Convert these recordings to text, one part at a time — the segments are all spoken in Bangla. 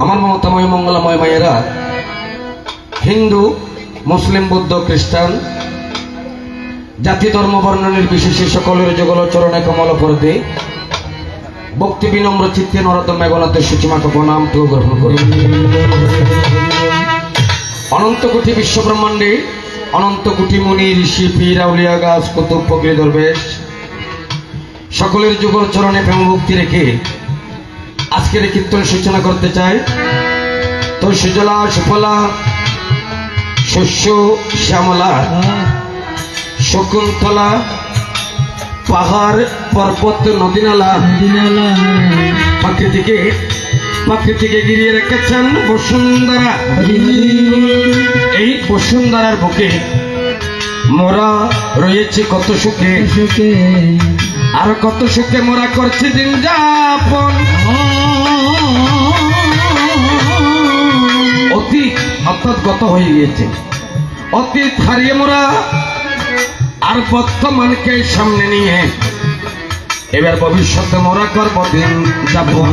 আমার মমতাময় মঙ্গলাময় মায়েরা, হিন্দু, মুসলিম, বৌদ্ধ, খ্রিস্টান, জাতি, ধর্ম, বর্ণ নির্বিশেষে সকলের যুগল চরণে কমল পরদে ভক্তি বিনম্র চিত্তে নরতম মেঘনাথের সূচিমাকে প্রণাম তো গ্রহণ করি। অনন্ত কোটি বিশ্ব ব্রহ্মাণ্ডে অনন্ত কোটি মুনি, ঋষি, পীর, আউলিয়া, গাছ, কুতুব, ফকির, দরবেশ সকলের যুগল চরণে প্রেম ভক্তি রেখে আজকের কীর্তন সূচনা করতে চাই। তো সুজলা সুফলা শস্য শ্যামলা শকুন্তলা পাহাড় পর্বত নদীনালা প্রাকৃতিকে গিরিয়ে রেখেছেন বসুন্ধরা। এই বসুন্ধরার বুকে মোরা রয়েছে কত সুখে, আর কত সুখে মোরা করছে দিন যাপন। অতীত অর্থাৎ গত হয়ে গিয়েছে, অতীত হারিয়ে মোরা আর বর্তমানকে সামনে নিয়ে এবার ভবিষ্যতে মোরা করব দিন যাপন।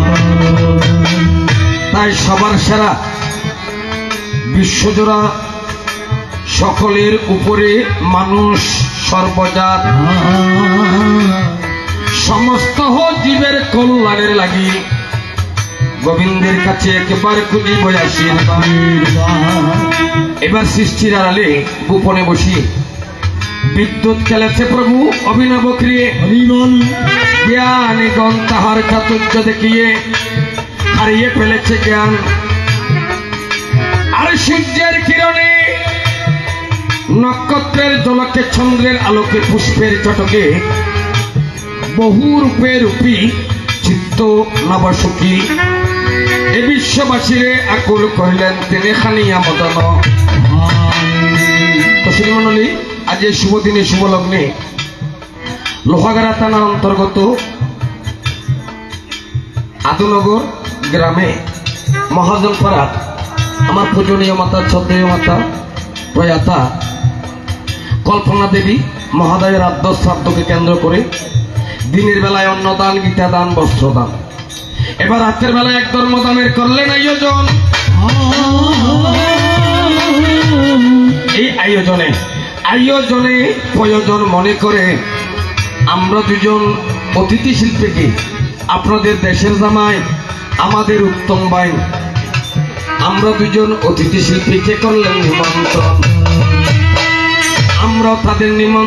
তাই সবার সেরা বিশ্বজোড়া সকলের উপরে মানুষ সর্বজাত সমস্ত জীবের কল্যাণের লাগি গোবিন্দের কাছে একেবারে খুঁজিব আশীর্বাদ। এবার সৃষ্টির আড়ালে গোপনে বসি বিদ্যুৎ খেলেছে প্রভু অভিনব ক্রিয়ে। জ্ঞানীগণ তাহার চাতুর্য দেখিয়ে হারিয়ে ফেলেছে জ্ঞান। আর সূর্যের কিরণে নক্ষত্রের জলকে চন্দ্রের আলোকে পুষ্পের চটকে বহু রূপে রূপী চিত্ত নবসুখী এ বিশ্ববাসীরে আকুল কহিলেন তিনি খানিয়া মদন। তো শ্রীমণ্ডলী, আজ এই শুভ দিনে শুভ লগ্নে লোহাগাড়া থানার অন্তর্গত আদুনগর গ্রামে মহাজনপাড়া আমার পূজনীয় মাতা শ্রদ্ধেয় মাতা প্রয়াতা কল্পনা দেবী মহাদয়ের আদ্য শ্রাদ্ধকে কেন্দ্র করে দিনের বেলায় অন্নদান, গীতা দান, বস্ত্রদান, এবার রাতের বেলায় এক ধর্মদানের করলেন আয়োজন। এই আয়োজনে প্রয়োজন মনে করে আমরা দুজন অতিথি শিল্পীকে, আপনাদের দেশের জামাই, আমাদের উত্তম ভাই, আমরা দুজন অতিথি শিল্পীকে করলেন নিমন্ত্রণ। আমরা তাদের নিমন্ত্রণ